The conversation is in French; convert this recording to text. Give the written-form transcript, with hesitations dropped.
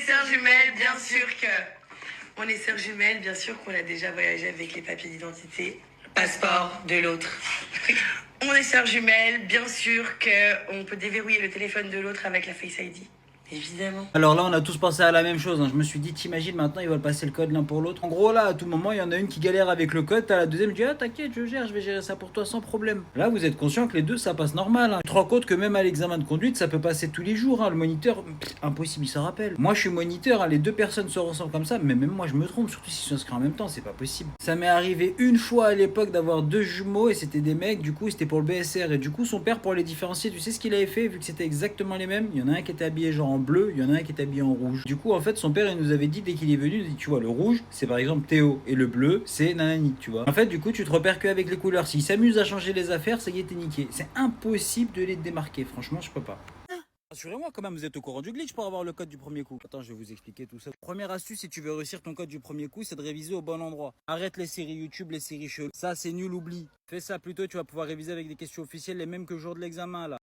sœurs jumelles, bien sûr que... On est sœurs jumelles, bien sûr qu'on a déjà voyagé avec les papiers d'identité, passeport de l'autre. On est sœurs jumelles, bien sûr qu'on peut déverrouiller le téléphone de l'autre avec la Face ID. Évidemment. Alors là, on a tous pensé à la même chose. Je me suis dit, t'imagines maintenant, ils veulent passer le code l'un pour l'autre. En gros, là, à tout moment, il y en a une qui galère avec le code. T'as la deuxième qui dit, ah, t'inquiète, je gère, je vais gérer ça pour toi sans problème. Là, vous êtes conscient que les deux, ça passe normal. Tu te rends compte que même à l'examen de conduite, ça peut passer tous les jours. Le moniteur, impossible, il se rappelle. Moi, je suis moniteur, les deux personnes se ressemblent comme ça. Mais même moi, je me trompe, surtout s'ils s'inscrivent en même temps, c'est pas possible. Ça m'est arrivé une fois à l'époque d'avoir deux jumeaux et c'était des mecs. Du coup, c'était pour le BSR. Et du coup, son père, pour les différencier, tu sais ce qu'il avait fait, vu que c'était exactement les mêmes. Il y en a un qui était habillé genre en bleu, il y en a un qui était habillé en rouge. Du coup, en fait, son père, il nous avait dit dès qu'il est venu, il dit, tu vois, le rouge, c'est par exemple Théo, et le bleu, c'est Nanani, tu vois. En fait, du coup, tu te repères qu'avec les couleurs. S'il s'amuse à changer les affaires, ça y est, t'es niqué. C'est impossible de les démarquer, franchement, je peux pas. Rassurez-moi quand même, vous êtes au courant du glitch pour avoir le code du premier coup. Attends, je vais vous expliquer tout ça. Première astuce, si tu veux réussir ton code du premier coup, c'est de réviser au bon endroit. Arrête les séries YouTube, les séries cheloues. Ça, c'est nul, oublie. Fais ça plutôt, tu vas pouvoir réviser avec des questions officielles, les mêmes que le jour de l'examen là.